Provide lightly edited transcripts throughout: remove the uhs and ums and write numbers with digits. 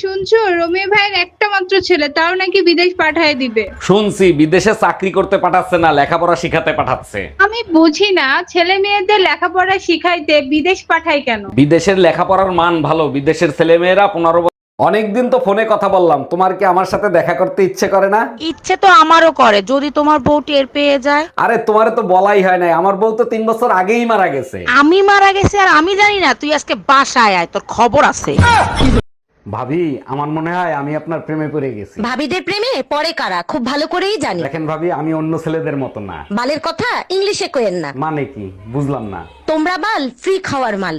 শুনছো রমি ভাইয়ের একটা মাত্র ছেলে, তাও নাকি বিদেশ পাঠায় দিবে। শুনছি বিদেশে চাকরি করতে পাঠাচ্ছে না, লেখাপড়া শিখাতে পাঠাচ্ছে। আমি বুঝি না, ছেলে মেয়েদের লেখাপড়া শিখাইতে বিদেশ পাঠায় কেন? বিদেশের লেখাপড়ার মান ভালো, বিদেশের ছেলে মেয়েরা 15 অনেকদিন তো ফোনে কথা বললাম, তোমার কি আমার সাথে দেখা করতে ইচ্ছে করে না? ইচ্ছে তো আমারও করে, যদি তোমার বউ টের পেয়ে যায়। আরে তোমারে তো বলাই হয় নাই, আমার বউ তো 3 বছর আগেই মারা গেছে। আমি মারা গেছি আর আমি জানি না? তুই আজকে বাসায় আয়, তোর খবর আছে। ভাবি, আমার মনে হয় আমি আপনার প্রেমে পড়ে গেছি। ভাবিদের প্রেমে পড়ে কারা খুব ভালো করেই জানি। দেখেন ভাবি, আমি অন্য ছেলেদের মতো না। বালের কথা ইংলিশে কইেন না। মানে কি বুঝলাম না। তোমরা বাল ফ্রি খাওয়ার মাল।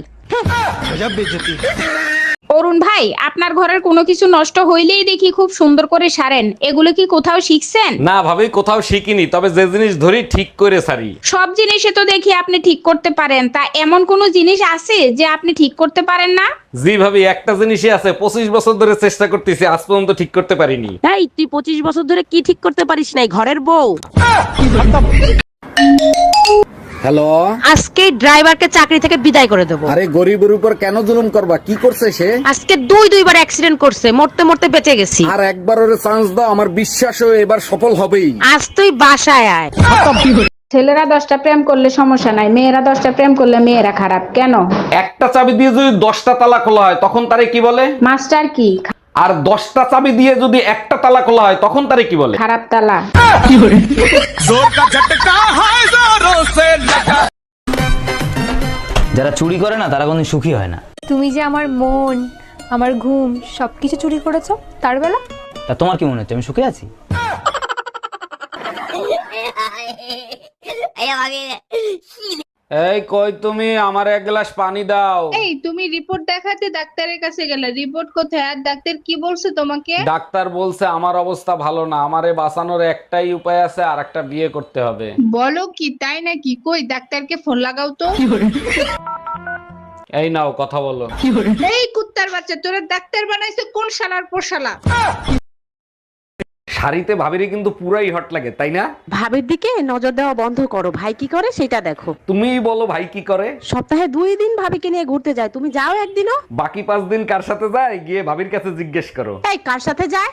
অরুণ ভাই, আপনার ঘরের কোনো কিছু নষ্ট হইলেই দেখি খুব সুন্দর করে সারেন, এগুলো কি কোথাও শিখছেন? না ভাবি, কোথাও শিখিনি, তবে যে জিনিস ধরি ঠিক করে সারি। সব জিনিসে তো দেখি আপনি ঠিক করতে পারেন, তা এমন কোনো জিনিস আছে যে আপনি ঠিক করতে পারেন না? জি ভাবি, একটা জিনিসই আছে, 25 বছর ধরে চেষ্টা করতেছি, আজ পর্যন্ত ঠিক করতে পারিনি। এই তুই 25 বছর ধরে কি ঠিক করতে পারিস নাই? ঘরের বউ। হ্যালো, আজকে ড্রাইভারকে চাকরি থেকে বিদায় করে দেবো। আরে গরিবের উপর কেন জুলুম করবা? কি করছে সে? আজকে দুইবার অ্যাক্সিডেন্ট করছে, মরতে মরতে বেঁচে গেছি। আর একবার ওরে চান্স দাও, আমার বিশ্বাস ও এবার সফল হবেই। আজ তুই বাসায় আয়। ছেলেরা 10টা প্রেম করলে সমস্যা নাই, মেয়েরা 10টা প্রেম করলে মেয়েরা খারাপ কেন? একটা চাবি দিয়ে যদি 10টা তালা খোলা হয় তখন তারে কি বলে? মাস্টার কি? আর 10টা চাবি দিয়ে যদি একটা তালা খোলা হয় তখন তারে কি বলে? খারাপ তালা। যারা চুরি করে না তারা কোনদিন সুখী হয় না। তুমি যে আমার মন, আমার ঘুম সবকিছু চুরি করেছো, তার বেলা তা তোমার কি মনে হচ্ছে আমি সুখে আছি? এই কই তুমি, আমার এক গ্লাস পানি দাও। এই তুমি রিপোর্ট দেখাতে ডাক্তারের কাছে গেলে, রিপোর্ট কোথায় আর ডাক্তার কি বলছে তোমাকে? ডাক্তার বলছে আমার অবস্থা ভালো না, আমারে বাঁচানোর একটাই উপায় আছে, আর একটা বিয়ে করতে হবে। বলো কি, তাই নাকি? কই ডাক্তারকে ফোন লাগাও তো। এই নাও কথা বলো। এই কুত্তার বাচ্চা, তোরা ডাক্তার বানাইছে কোন শালার পোশালা? শাড়িতে ভাবিরে কিন্তু পুরাই হট লাগে, তাই না? ভাবির দিকে নজর দেওয়া বন্ধ করো, ভাই কি করে সেটা দেখো। তুমিই বলো ভাই কি করে? সপ্তাহে 2 দিন ভাবিকে নিয়ে ঘুরতে যায়, তুমি যাও একদিনও? বাকি 5 দিন কার সাথে যায় গিয়ে ভাবির কাছে জিজ্ঞেস করো। এই কার সাথে যায়?